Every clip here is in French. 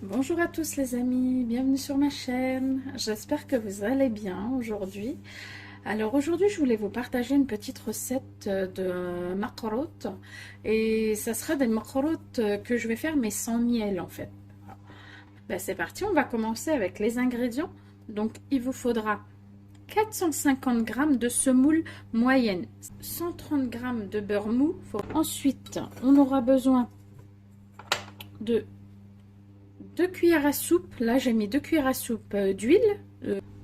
Bonjour à tous les amis, bienvenue sur ma chaîne. J'espère que vous allez bien aujourd'hui. Alors aujourd'hui je voulais vous partager une petite recette de macarottes et ça sera des macarottes que je vais faire mais sans miel en fait. Ben, c'est parti, on va commencer avec les ingrédients. Donc il vous faudra 450 g de semoule moyenne, 130 g de beurre mou. Ensuite on aura besoin de 2 cuillères à soupe, là j'ai mis 2 cuillères à soupe d'huile.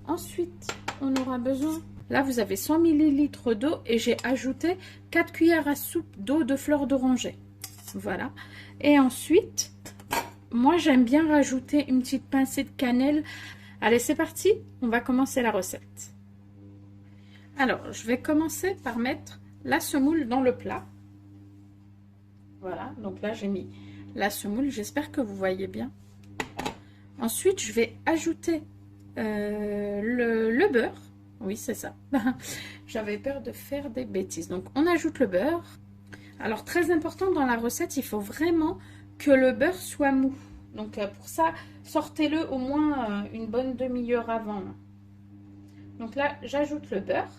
Ensuite, on aura besoin, là vous avez 100 ml d'eau et j'ai ajouté 4 cuillères à soupe d'eau de fleur d'oranger. Voilà. Et ensuite, moi j'aime bien rajouter une petite pincée de cannelle. Allez, c'est parti, on va commencer la recette. Alors, je vais commencer par mettre la semoule dans le plat. Voilà, donc là j'ai mis la semoule, j'espère que vous voyez bien. Ensuite, je vais ajouter le beurre. Oui, c'est ça. J'avais peur de faire des bêtises. Donc, on ajoute le beurre. Alors, très important dans la recette, il faut vraiment que le beurre soit mou. Donc, pour ça, sortez-le au moins une bonne demi-heure avant. Donc là, j'ajoute le beurre.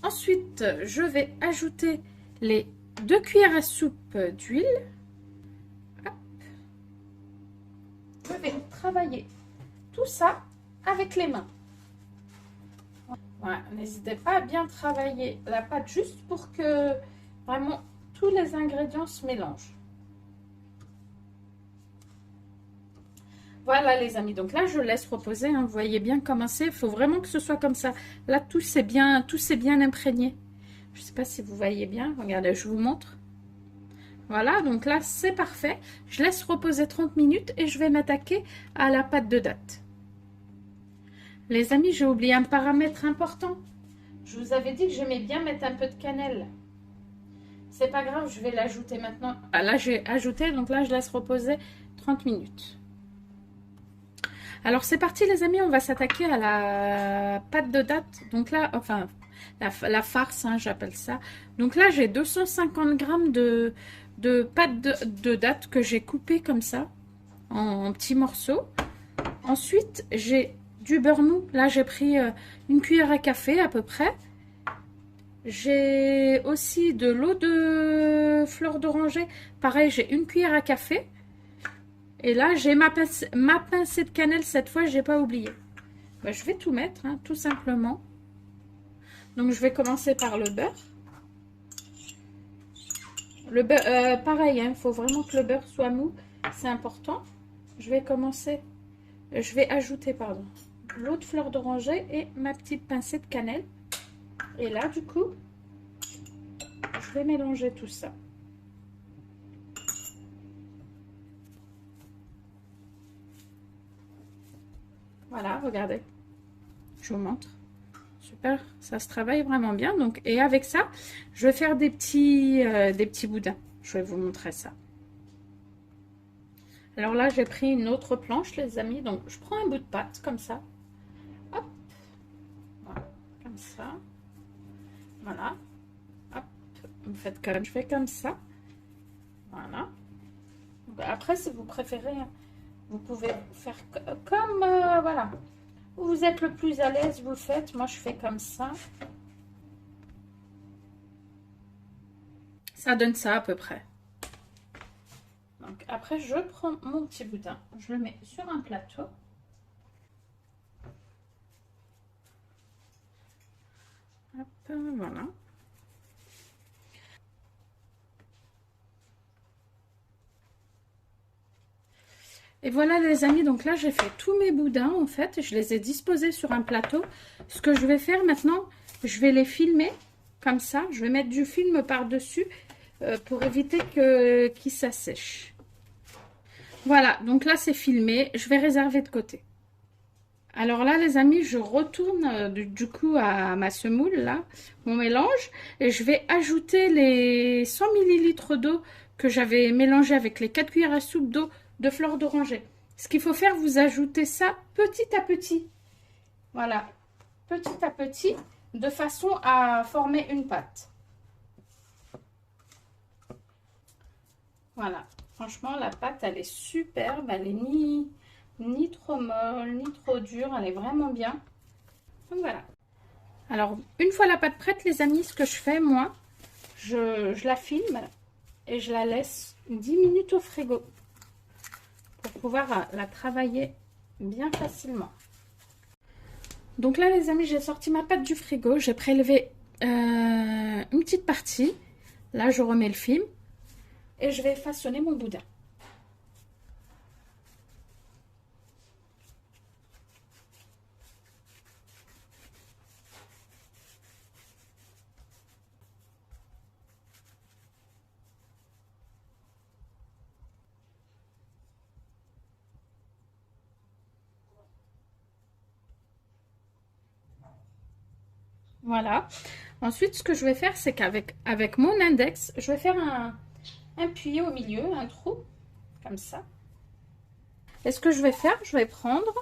Ensuite, je vais ajouter les 2 cuillères à soupe d'huile. Je vais travailler tout ça avec les mains. Voilà, n'hésitez pas à bien travailler la pâte juste pour que vraiment tous les ingrédients se mélangent. Voilà les amis, donc là je laisse reposer, hein. Vous voyez bien comment c'est, il faut vraiment que ce soit comme ça. Là tout s'est bien imprégné. Je ne sais pas si vous voyez bien, regardez, je vous montre. Voilà, donc là c'est parfait. Je laisse reposer 30 minutes et je vais m'attaquer à la pâte de date. Les amis, j'ai oublié un paramètre important. Je vous avais dit que j'aimais bien mettre un peu de cannelle. C'est pas grave, je vais l'ajouter maintenant. Ah, là j'ai ajouté, donc là je laisse reposer 30 minutes. Alors c'est parti les amis, on va s'attaquer à la pâte de date. Donc là, enfin la farce, hein, j'appelle ça. Donc là j'ai 250 g de pâte de date que j'ai coupée comme ça en petits morceaux. Ensuite j'ai du beurre mou. Là j'ai pris une cuillère à café à peu près. J'ai aussi de l'eau de fleur d'oranger. Pareil, j'ai une cuillère à café. Et là j'ai ma pincée de cannelle, cette fois j'ai pas oublié. Ben, je vais tout mettre, hein, tout simplement. Donc je vais commencer par le beurre. Le beurre, pareil, il faut vraiment que le beurre soit mou, c'est important. Je vais ajouter, pardon, l'eau de fleur d'oranger et ma petite pincée de cannelle. Et là, du coup, je vais mélanger tout ça. Voilà, regardez, je vous montre. Super, ça se travaille vraiment bien. Donc, et avec ça, je vais faire des petits boudins. Je vais vous montrer ça. Alors là, j'ai pris une autre planche, les amis. Donc, je prends un bout de pâte comme ça. Hop, voilà, comme ça. Voilà. Hop, vous faites comme je fais comme ça. Voilà. Donc, après, si vous préférez, vous pouvez faire comme voilà. Où vous êtes le plus à l'aise, vous faites. Moi, je fais comme ça. Ça donne ça à peu près. Donc après, je prends mon petit boudin, je le mets sur un plateau. Hop, voilà. Et voilà les amis, donc là j'ai fait tous mes boudins en fait, je les ai disposés sur un plateau. Ce que je vais faire maintenant, je vais les filmer comme ça, je vais mettre du film par-dessus pour éviter qu'ils s'assèchent. Voilà, donc là c'est filmé, je vais réserver de côté. Alors là les amis, je retourne du coup à ma semoule là, mon mélange, et je vais ajouter les 100 ml d'eau que j'avais mélangé avec les 4 cuillères à soupe d'eau de fleur d'oranger. Ce qu'il faut faire, vous ajoutez ça petit à petit. Voilà, petit à petit, de façon à former une pâte. Voilà. Franchement, la pâte, elle est superbe. Elle est ni trop molle, ni trop dure. Elle est vraiment bien. Donc voilà. Alors, une fois la pâte prête, les amis, ce que je fais, moi, je la filme et je la laisse 10 minutes au frigo pour pouvoir la travailler bien facilement. Donc là, les amis, j'ai sorti ma pâte du frigo. J'ai prélevé une petite partie. Là, je remets le film et je vais façonner mon boudin. Voilà. Ensuite, ce que je vais faire, c'est qu'avec mon index, je vais faire un puits au milieu, un trou, comme ça. Et ce que je vais faire, je vais prendre,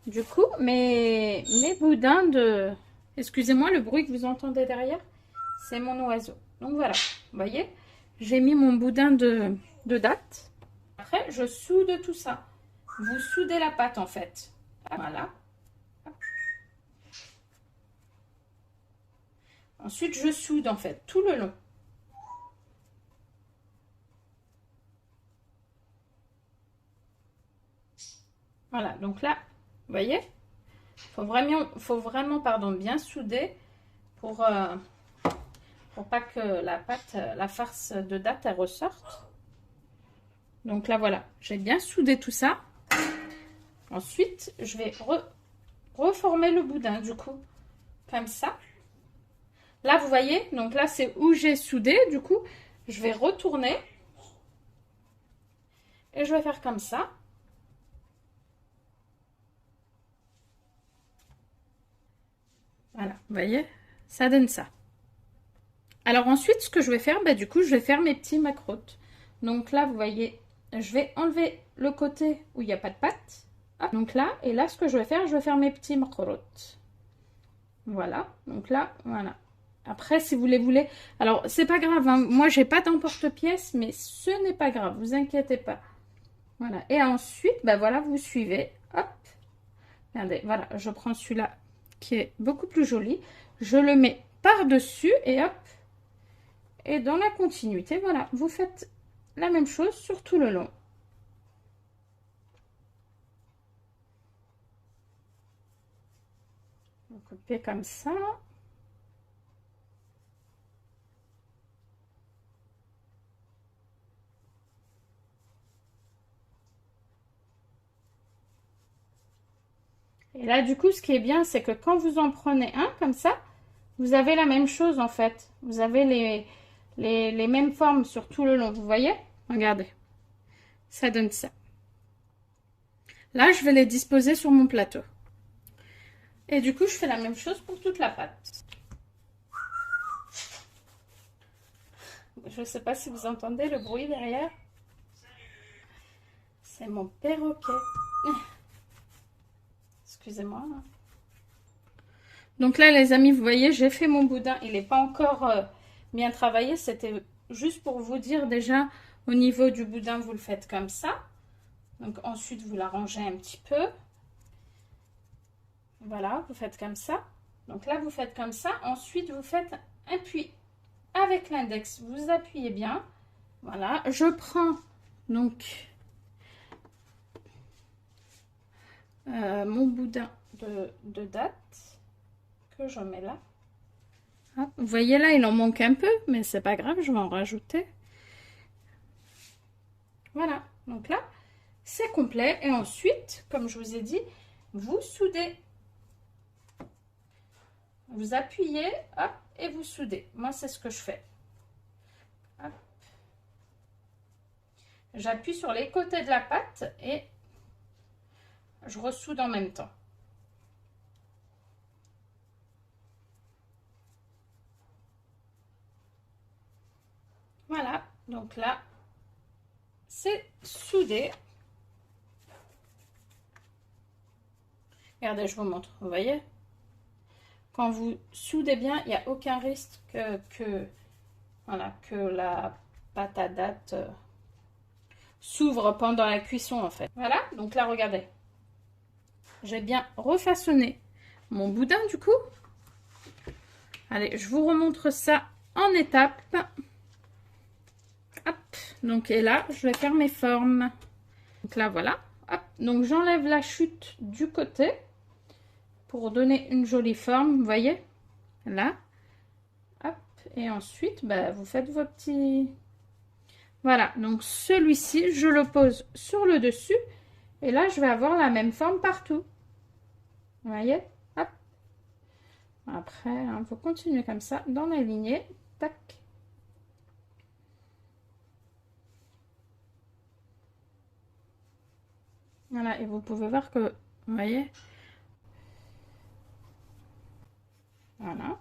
du coup, mes boudins de... Excusez-moi, le bruit que vous entendez derrière, c'est mon oiseau. Donc voilà, vous voyez, j'ai mis mon boudin de date. Après, je soude tout ça. Vous soudez la pâte, en fait. Voilà. Ensuite, je soude, en fait, tout le long. Voilà, donc là, vous voyez, faut vraiment pardon, bien souder pour pas que la pâte, la farce de date, elle ressorte. Donc là, voilà, j'ai bien soudé tout ça. Ensuite, je vais reformer le boudin, du coup, comme ça. Là, vous voyez, donc là, c'est où j'ai soudé, du coup, je vais retourner. Et je vais faire comme ça. Voilà, vous voyez, ça donne ça. Alors ensuite, ce que je vais faire, bah, du coup, je vais faire mes petits macrottes. Donc là, vous voyez, je vais enlever le côté où il n'y a pas de pâte. Hop, donc là, et là, ce que je vais faire mes petits macrottes. Voilà, donc là, voilà. Après, si vous les voulez... Alors, c'est pas grave, hein. Moi, j'ai pas d'emporte-pièce, mais ce n'est pas grave, vous inquiétez pas. Voilà, et ensuite, bah voilà, vous suivez. Hop, regardez, voilà, je prends celui-là qui est beaucoup plus joli. Je le mets par-dessus et hop. Et dans la continuité, voilà, vous faites la même chose sur tout le long. Vous coupez comme ça. Et là, du coup, ce qui est bien, c'est que quand vous en prenez un comme ça, vous avez la même chose en fait. Vous avez les mêmes formes sur tout le long. Vous voyez? Regardez. Ça donne ça. Là, je vais les disposer sur mon plateau. Et du coup, je fais la même chose pour toute la pâte. Je ne sais pas si vous entendez le bruit derrière. C'est mon perroquet. Excusez-moi. Donc là, les amis, vous voyez, j'ai fait mon boudin. Il n'est pas encore bien travaillé. C'était juste pour vous dire déjà, au niveau du boudin, vous le faites comme ça. Donc ensuite, vous l'arrangez un petit peu. Voilà, vous faites comme ça. Donc là, vous faites comme ça. Ensuite, vous faites un puits. Avec l'index, vous appuyez bien. Voilà, je prends donc mon boudin de date que je mets là. Hop, vous voyez là, il en manque un peu, mais c'est pas grave, je vais en rajouter. Voilà, donc là, c'est complet. Et ensuite, comme je vous ai dit, vous soudez. Vous appuyez, hop, et vous soudez. Moi, c'est ce que je fais. J'appuie sur les côtés de la pâte et je ressoude en même temps. Voilà, donc là, c'est soudé. Regardez, je vous montre, vous voyez? Quand vous soudez bien, il n'y a aucun risque voilà, que la pâte à date s'ouvre pendant la cuisson en fait. Voilà, donc là regardez. J'ai bien refaçonné mon boudin du coup. Allez, je vous remontre ça en étapes. Hop, donc et là, je vais faire mes formes. Donc là, voilà. Hop, donc j'enlève la chute du côté pour donner une jolie forme, vous voyez. Là. Hop, et ensuite, bah, vous faites vos petits... Voilà, donc celui-ci, je le pose sur le dessus. Et là, je vais avoir la même forme partout. Vous voyez? Hop. Après, il faut continuer comme ça, dans les lignées. Tac. Voilà, et vous pouvez voir que, vous voyez? Voilà.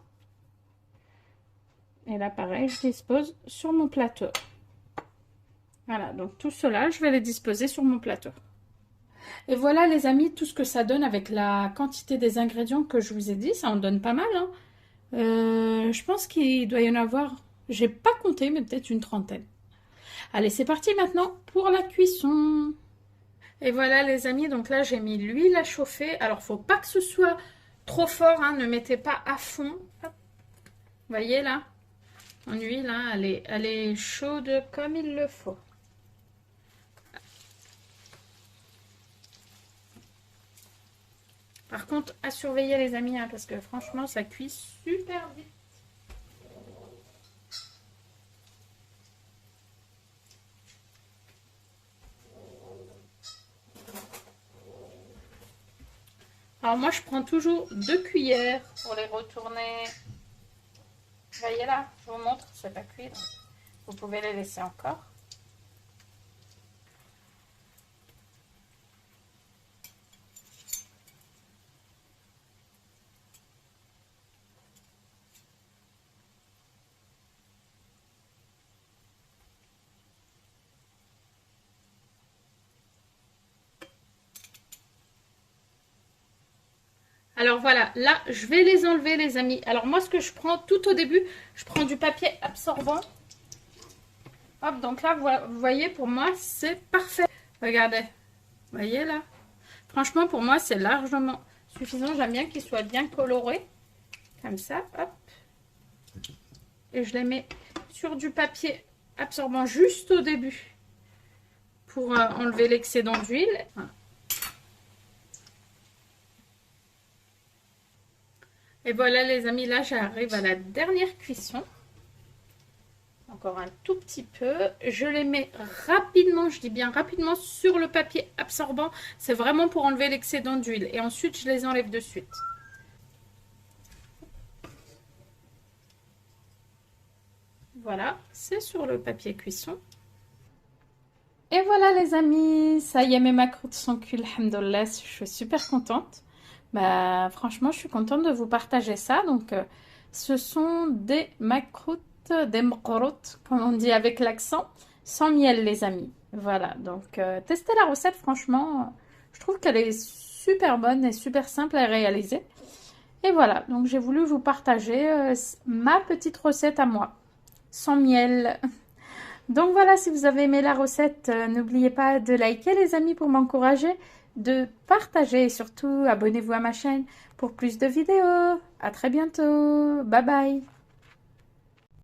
Et là, pareil, je dispose sur mon plateau. Voilà, donc tout cela, je vais les disposer sur mon plateau. Et voilà les amis, tout ce que ça donne avec la quantité des ingrédients que je vous ai dit, ça en donne pas mal. Hein. Je pense qu'il doit y en avoir, j'ai pas compté, mais peut-être une trentaine. Allez, c'est parti maintenant pour la cuisson. Et voilà les amis, donc là j'ai mis l'huile à chauffer. Alors faut pas que ce soit trop fort, hein, ne mettez pas à fond. Hop. Vous voyez là, mon huile, hein, elle est chaude comme il le faut. Par contre, à surveiller les amis, hein, parce que franchement, ça cuit super vite. Alors moi, je prends toujours 2 cuillères pour les retourner. Vous voyez là, je vous montre, c'est pas cuit. Donc vous pouvez les laisser encore. Alors voilà, là, je vais les enlever les amis. Alors moi, ce que je prends tout au début, je prends du papier absorbant. Hop, donc là, vous voyez, pour moi, c'est parfait. Regardez, vous voyez là. Franchement, pour moi, c'est largement suffisant. J'aime bien qu'il soit bien coloré. Comme ça, hop. Et je les mets sur du papier absorbant juste au début. Pour enlever l'excédent d'huile. Voilà. Et voilà les amis, là j'arrive à la dernière cuisson. Encore un tout petit peu. Je les mets rapidement, je dis bien rapidement, sur le papier absorbant. C'est vraiment pour enlever l'excédent d'huile. Et ensuite, je les enlève de suite. Voilà, c'est sur le papier cuisson. Et voilà les amis, ça y est, mes macaroutes sont cuits, alhamdoulilah, je suis super contente. Bah, franchement, je suis contente de vous partager ça. Donc, ce sont des macaroutes, des macaroutes, comme on dit avec l'accent, sans miel, les amis. Voilà, donc testez la recette, franchement, je trouve qu'elle est super bonne et super simple à réaliser. Et voilà, donc j'ai voulu vous partager ma petite recette à moi, sans miel. Donc voilà, si vous avez aimé la recette, n'oubliez pas de liker les amis pour m'encourager, de partager et surtout abonnez-vous à ma chaîne pour plus de vidéos. À très bientôt. Bye bye.